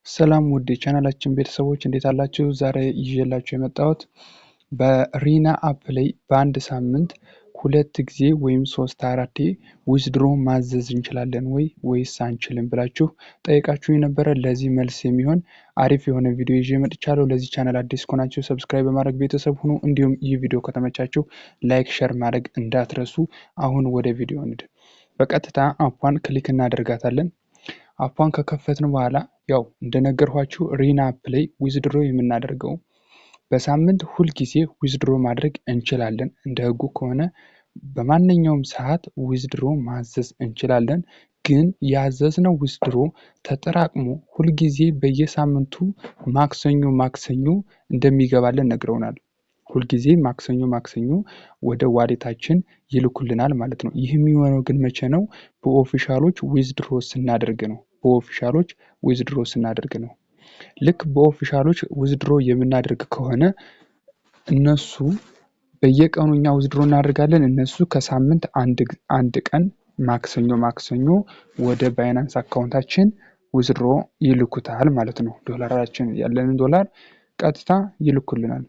ሰላም ውድ የቻናላችን ቤተሰቦች እንዴት አላችሁ? ዛሬ ይዤላችሁ የመጣሁት በሪና አፕ ላይ በአንድ ሳምንት 2 ጊዜ ወይም 3-4 ዊዝድሮ ማዘዝ እንችላለን ወይስ አንችልም ብላችሁ ጠይቃችሁ የነበረ ለዚህ መልስ የሚሆን አሪፍ የሆነ ቪዲዮ ይዤ መጥቻለሁ። ለዚህ ቻናል አዲስ ከሆናችሁ ሰብስክራይብ በማድረግ ቤተሰብ ሁኑ። እንዲሁም ይህ ቪዲዮ ከተመቻችሁ ላይክ፣ ሼር ማድረግ እንዳትረሱ። አሁን ወደ ቪዲዮ እንሂድ። በቀጥታ አፑን ክሊክ እናደርጋታለን። አፑን ከከፈትን በኋላ ያው እንደነገርኳችሁ ሪና አፕ ላይ ዊዝድሮ የምናደርገው በሳምንት ሁል ጊዜ ዊዝድሮ ማድረግ እንችላለን። እንደ ህጉ ከሆነ በማንኛውም ሰዓት ዊዝድሮ ማዘዝ እንችላለን። ግን ያዘዝነው ዊዝድሮ ተጠራቅሞ ሁል ጊዜ በየሳምንቱ ማክሰኞ እንደሚገባልን ነግረውናል። ሁል ጊዜ ማክሰኞ ወደ ዋሌታችን ይልኩልናል ማለት ነው። ይህ የሚሆነው ግን መቼ ነው? በኦፊሻሎች ዊዝድሮ ስናደርግ ነው። ልክ በኦፊሻሎች ዊዝድሮ የምናደርግ ከሆነ እነሱ በየቀኑ እኛ ዊዝድሮ እናደርጋለን። እነሱ ከሳምንት አንድ ቀን ማክሰኞ ወደ ባይናንስ አካውንታችን ዊዝድሮ ይልኩታል ማለት ነው። ዶላራችን ያለንን ዶላር ቀጥታ ይልኩልናል።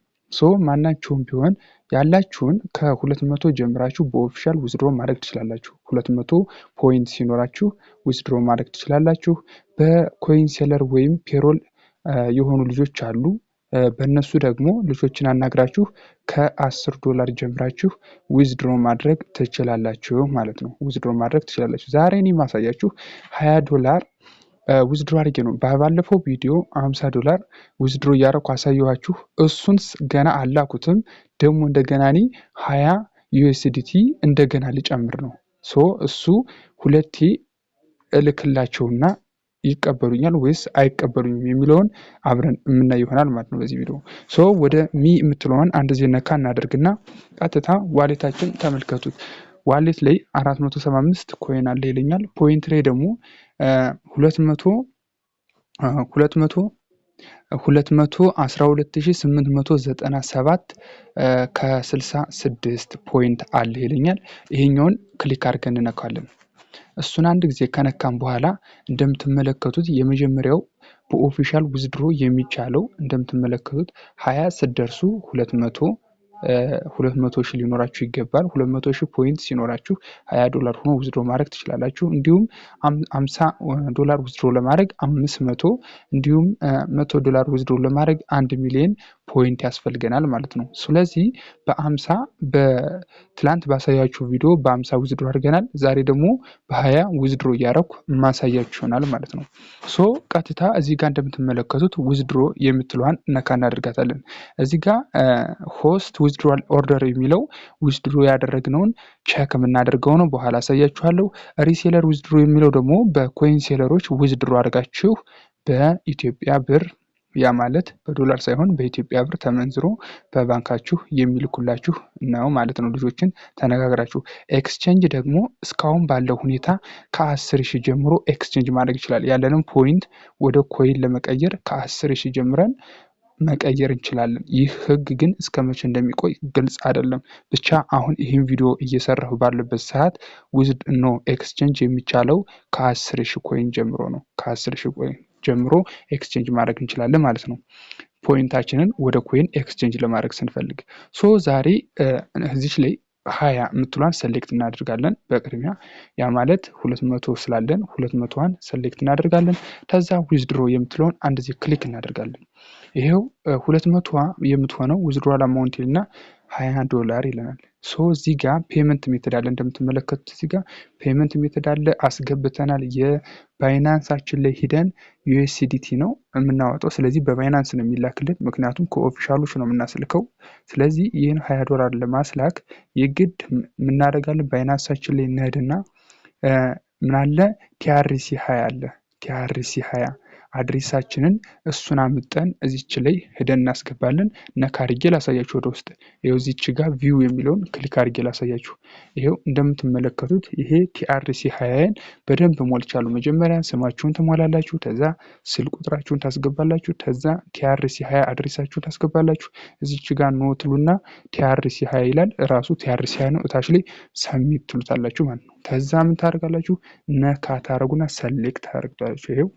ማናችሁም ቢሆን ያላችሁን ከ200 ጀምራችሁ በኦፊሻል ዊዝድሮ ማድረግ ትችላላችሁ። 200 ፖይንት ሲኖራችሁ ዊዝድሮ ማድረግ ትችላላችሁ። በኮይን ሴለር ወይም ፔሮል የሆኑ ልጆች አሉ። በእነሱ ደግሞ ልጆችን አናግራችሁ ከ$10 ጀምራችሁ ዊዝድሮ ማድረግ ትችላላችሁ ማለት ነው። ዛሬ እኔ ማሳያችሁ $20 ዊዝድሮ አድርጌ ነው። ባለፈው ቪዲዮ $50 ዊዝድሮ እያደረኩ አሳየኋችሁ። እሱን ገና አላኩትም። ደግሞ እንደገና እኔ 20 USDT እንደገና ልጨምር ነው። እሱ ሁለቴ እልክላቸውና ይቀበሉኛል ወይስ አይቀበሉኝም የሚለውን አብረን የምናይ ይሆናል ማለት ነው በዚህ ቪዲዮ። ወደ የምትለውን አንድ ጊዜ ነካ እናደርግና ቀጥታ ዋሌታችን ተመልከቱት። ዋሌት ላይ 475 ኮይን አለ ይለኛል። ፖይንት ላይ ደግሞ 212,897 ከ66 ፖይንት አለ ይለኛል። ይሄኛውን ክሊክ አድርገን እንነካለን። እሱን አንድ ጊዜ ከነካም በኋላ እንደምትመለከቱት የመጀመሪያው በኦፊሻል ዊዝድሮ የሚቻለው እንደምትመለከቱት 20 ስትደርሱ 200,000 ሊኖራችሁ ይገባል። 200,000 ፖይንት ሲኖራችሁ $20 ሆኖ ዊዝድሮ ማድረግ ትችላላችሁ። እንዲሁም $50 ዊዝድሮ ለማድረግ 500 እንዲሁም $100 ዊዝድሮ ለማድረግ 1 ሚሊዮን ፖይንት ያስፈልገናል ማለት ነው። ስለዚህ በትላንት ባሳያችሁ ቪዲዮ በ50 ዊዝድሮ አድርገናል። ዛሬ ደግሞ በ20 ዊዝድሮ እያደረኩ ማሳያችሁ ይሆናል ማለት ነው። ቀጥታ እዚህ ጋር እንደምትመለከቱት ዊዝድሮ የምትለዋን ነካ እናደርጋታለን። እዚህ ጋር ሆስት ዊዝድሮዋል ኦርደር የሚለው ዊዝድሮ ያደረግነውን ቼክ የምናደርገው ነው። በኋላ አሳያችኋለሁ። ሪሴለር ዊዝድሮ የሚለው ደግሞ በኮይን ሴለሮች ዊዝድሮ አድርጋችሁ በኢትዮጵያ ብር ያ ማለት በዶላር ሳይሆን በኢትዮጵያ ብር ተመንዝሮ በባንካችሁ የሚልኩላችሁ ነው ማለት ነው። ልጆችን ተነጋግራችሁ ኤክስቼንጅ ደግሞ እስካሁን ባለው ሁኔታ ከ10,000 ጀምሮ ኤክስቼንጅ ማድረግ ይችላል። ያለንም ፖይንት ወደ ኮይን ለመቀየር ከ10,000 ጀምረን መቀየር እንችላለን። ይህ ህግ ግን እስከ መቼ እንደሚቆይ ግልጽ አይደለም። ብቻ አሁን ይህን ቪዲዮ እየሰራሁ ባለበት ሰዓት ኤክስቼንጅ የሚቻለው ከ10,000 ኮይን ጀምሮ ነው። ከ10,000 ኮይን ጀምሮ ኤክስቼንጅ ማድረግ እንችላለን ማለት ነው። ፖይንታችንን ወደ ኮይን ኤክስቼንጅ ለማድረግ ስንፈልግ ዛሬ እዚች ላይ 20 የምትሏን ሰሌክት እናደርጋለን። በቅድሚያ ያ ማለት 200 ስላለን 200ን ሰሌክት እናደርጋለን። ከዛ ዊዝድሮ የምትለውን አንድ ጊዜ ክሊክ እናደርጋለን። ይሄው 200 የምትሆነው ዊዝድሮዋል አማውንት እና $20 ይለናል። እዚህ ጋር ፔመንት ሜተድ አለ። እንደምትመለከቱት እዚህ ጋር ፔመንት ሜተድ አለ። አስገብተናል። የባይናንሳችን ላይ ሂደን USDT ነው የምናወጣው። ስለዚህ በባይናንስ ነው የሚላክልን፣ ምክንያቱም ከኦፊሻሎች ነው የምናስልከው። ስለዚህ ይህን $20 ለማስላክ የግድ የምናደርጋለን ባይናንሳችን ላይ እንሄድና ምን አለ TRC 20 አለ። TRC 20 አድሬሳችንን እሱን አምጠን እዚች ላይ ሄደን እናስገባለን። ነካ አድርጌ ላሳያችሁ ወደ ውስጥ። ይሄው እዚች ጋር ቪው የሚለውን ክሊክ አድርጌ ላሳያችሁ። ይሄው እንደምትመለከቱት ይሄ TRC 20ን በደንብ ሞልቻለሁ። መጀመሪያ ስማችሁን ትሞላላችሁ፣ ከዛ ስልክ ቁጥራችሁን ታስገባላችሁ፣ ከዛ TRC 20 አድሬሳችሁን ታስገባላችሁ። እዚች ጋር ነው ትሉና TRC 20 ይላል። ራሱ TRC 20 ነው። እታች ላይ ሰሚት ትሉታላችሁ ማለት ነው። ከዛ ምን ታደርጋላችሁ? ነካ ታረጉና ሰሌክት ታደርጋላችሁ። ይሄው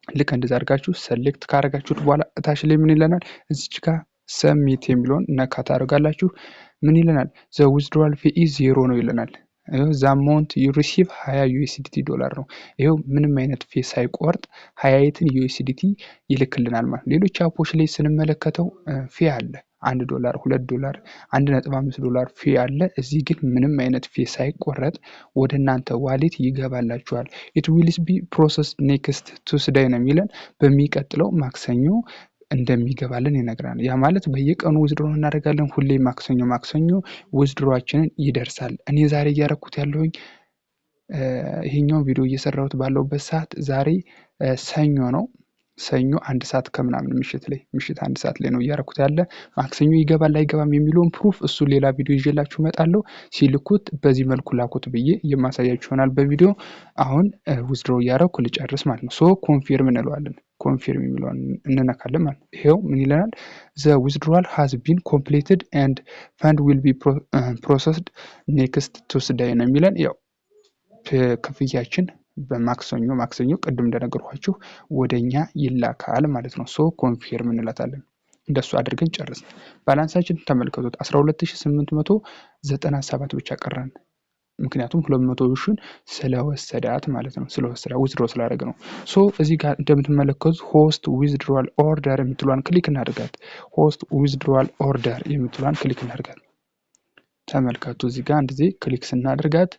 ልክ እንደዛ አድርጋችሁ ሰሌክት ካደረጋችሁት በኋላ እታች ላይ ምን ይለናል? እዚች ጋር ሰሚት የሚለውን ነካ ታደርጋላችሁ። ምን ይለናል? ዘ ዊዝድሮዋል ፊ ኢዝ 0 ነው ይለናል። ዘ አማውንት ዩ ሪሲቭ 20 ዩኤስዲቲ ዶላር ነው። ይኸው ምንም አይነት ፊ ሳይቆርጥ 20 ዩኤስዲቲ ይልክልናል ማለት። ሌሎች አፖች ላይ ስንመለከተው ፊ አለ $1 $2 $1.5 ፊ አለ። እዚህ ግን ምንም አይነት ፊ ሳይቆረጥ ወደ እናንተ ዋሌት ይገባላችኋል። ኢት ዊልስ ቢ ፕሮሰስ ኔክስት ቱስዴይ ነው የሚለን። በሚቀጥለው ማክሰኞ እንደሚገባልን ይነግራል። ያ ማለት በየቀኑ ዊዝድሮ እናደርጋለን። ሁሌ ማክሰኞ ዊዝድሮአችንን ይደርሳል። እኔ ዛሬ እያረኩት ያለሁኝ ይሄኛው ቪዲዮ እየሰራሁት ባለውበት ሰዓት ዛሬ ሰኞ ነው። ሰኞ 1 ሰዓት ከምናምን ምሽት 1 ሰዓት ላይ ነው እያረኩት ያለ። ማክሰኞ ይገባል አይገባም የሚለውን ፕሩፍ እሱ ሌላ ቪዲዮ ይዤላችሁ እመጣለሁ። ሲልኩት በዚህ መልኩ ላኩት ብዬ የማሳያችሁ ይሆናል በቪዲዮ። አሁን ዊዝድሮ እያረኩ ልጨርስ ማለት ነው። ሶ ኮንፊርም እንለዋለን። ኮንፊርም የሚለውን እንነካለን ማለት ነው። ይሄው ምን ይለናል? ዘ ዊዝድሮዋል ሃዝ ቢን ኮምፕሊትድ ኤንድ ፈንድ ዊል ቢ ፕሮሰስድ ኔክስት ቱስዴይ ነው የሚለን። ያው ክፍያችን በማክሰኞ ቅድም እንደነገርኳችሁ ወደኛ ይላካል ማለት ነው። ሶ ኮንፊርም እንላታለን። እንደሱ አድርገን ጨርስን። ባላንሳችን ተመልከቱት 12897 ብቻ ቀረን። ምክንያቱም 200,000 ስለወሰዳት ማለት ነው። ዊዝድሮ ስላደረግ ነው። ሶ እዚህ ጋር እንደምትመለከቱት ሆስት ዊዝድሮዋል ኦርደር የምትሏን ክሊክ እናድርጋት። ሆስት ዊዝድሮዋል ኦርደር የምትሏን ክሊክ እናድርጋት። ተመልከቱ እዚህ ጋር አንድ ጊዜ ክሊክ ስናደርጋት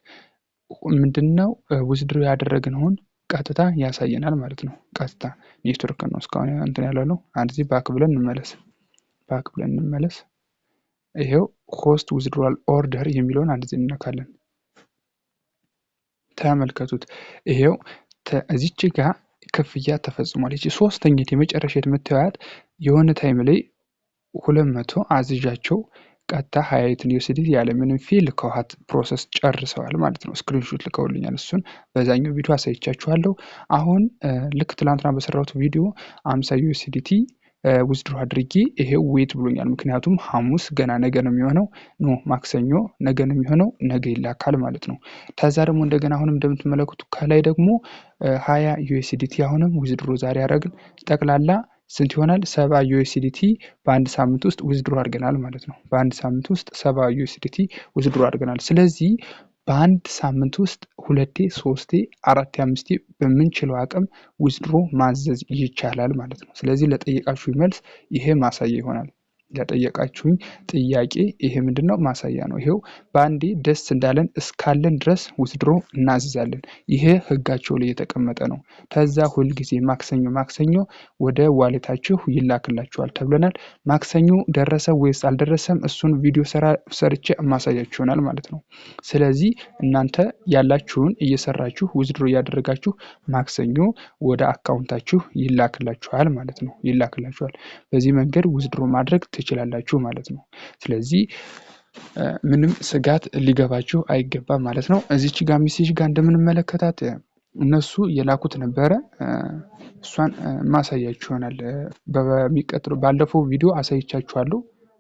ምንድነው ዊዝድሮ ያደረግነውን ቀጥታ ያሳየናል ማለት ነው። ቀጥታ ኔትወርክ ነው እስካሁን እንትን ያለው። አንድ ጊዜ ባክ ብለን እንመለስ። ይሄው ሆስት ዊዝድሮዋል ኦርደር የሚለውን አንድ ጊዜ እንነካለን። ተመልከቱት ይሄው እዚች ጋር ክፍያ ተፈጽሟል። እቺ ሶስተኛት የመጨረሻ የምታዩት የሆነ ታይም ላይ 200 አዝዣቸው ቀጥታ 20 ዩኤስዲቲ ያለ ምንም ፊ ልከዋት ፕሮሰስ ጨርሰዋል ማለት ነው። ስክሪንሾት ልከውልኛል። እሱን በዛኛው ቪዲዮ አሳይቻችኋለሁ። አሁን ልክ ትላንትና በሰራሁት ቪዲዮ 50 ዩኤስዲቲ ዊዝድሮ አድርጌ ይሄው ዌት ብሎኛል። ምክንያቱም ሐሙስ ገና ነገ ነው የሚሆነው። ማክሰኞ ነገ ነው የሚሆነው። ነገ ይላካል ማለት ነው። ከዛ ደግሞ እንደገና አሁንም እንደምትመለከቱ ከላይ ደግሞ 20 ዩኤስዲቲ አሁንም ዊዝድሮ ዛሬ ያደረግን ጠቅላላ ስንት ይሆናል? 70 ዩኤስዲቲ በአንድ ሳምንት ውስጥ ዊዝድሮ አድርገናል ማለት ነው። በአንድ ሳምንት ውስጥ 70 ዩኤስዲቲ ዊዝድሮ አድርገናል። ስለዚህ በአንድ ሳምንት ውስጥ 2 3 4 5 በምንችለው አቅም ዊዝድሮ ማዘዝ ይቻላል ማለት ነው። ስለዚህ ለጠየቃችሁ መልስ ይሄ ማሳያ ይሆናል። ለጠየቃችሁኝ ጥያቄ ይሄ ምንድነው? ማሳያ ነው። ይሄው በአንዴ ደስ እንዳለን እስካለን ድረስ ዊዝድሮ እናዝዛለን። ይሄ ህጋቸው ላይ የተቀመጠ ነው። ከዛ ሁል ጊዜ ማክሰኞ ወደ ዋሌታችሁ ይላክላችኋል ተብለናል። ማክሰኞ ደረሰ ወይስ አልደረሰም? እሱን ቪዲዮ ሰርቼ ማሳያችሁ ይሆናል ማለት ነው። ስለዚህ እናንተ ያላችሁን እየሰራችሁ ዊዝድሮ እያደረጋችሁ ማክሰኞ ወደ አካውንታችሁ ይላክላችኋል ማለት ነው። በዚህ መንገድ ዊዝድሮ ማድረግ ትችላላችሁ ማለት ነው። ስለዚህ ምንም ስጋት ሊገባችሁ አይገባም ማለት ነው። እዚች ጋር ሜሴጅ ጋር እንደምንመለከታት እነሱ የላኩት ነበረ። እሷን ማሳያችሁ ይሆናል በሚቀጥለው።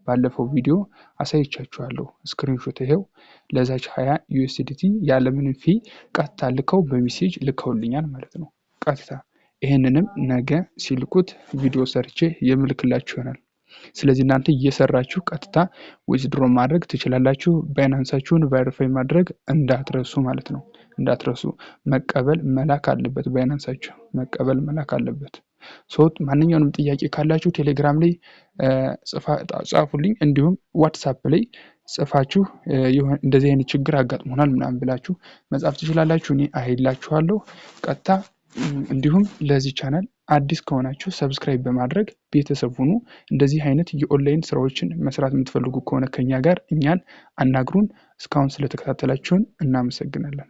ባለፈው ቪዲዮ አሳይቻችኋለሁ። ስክሪንሾት ይሄው ለዛች 20 ዩኤስዲቲ ያለምንም ፊ ቀጥታ ልከው በሜሴጅ ልከውልኛል ማለት ነው። ቀጥታ ይሄንንም ነገ ሲልኩት ቪዲዮ ሰርቼ የምልክላችሁ ይሆናል። ስለዚህ እናንተ እየሰራችሁ ቀጥታ ዊዝድሮ ማድረግ ትችላላችሁ። ባይናንሳችሁን ቬሪፋይ ማድረግ እንዳትረሱ ማለት ነው። መቀበል መላክ አለበት። ባይናንሳችሁ መቀበል መላክ አለበት። ማንኛውንም ጥያቄ ካላችሁ ቴሌግራም ላይ ጻፉልኝ። እንዲሁም ዋትስአፕ ላይ ጽፋችሁ እንደዚህ አይነት ችግር አጋጥሞናል ምናምን ብላችሁ መጻፍ ትችላላችሁ። እኔ አይላችኋለሁ ቀጥታ። እንዲሁም ለዚህ ቻናል አዲስ ከሆናችሁ ሰብስክራይብ በማድረግ ቤተሰብ ሁኑ። እንደዚህ አይነት የኦንላይን ስራዎችን መስራት የምትፈልጉ ከሆነ ከኛ ጋር እኛን አናግሩን። እስካሁን ስለተከታተላችሁን እናመሰግናለን።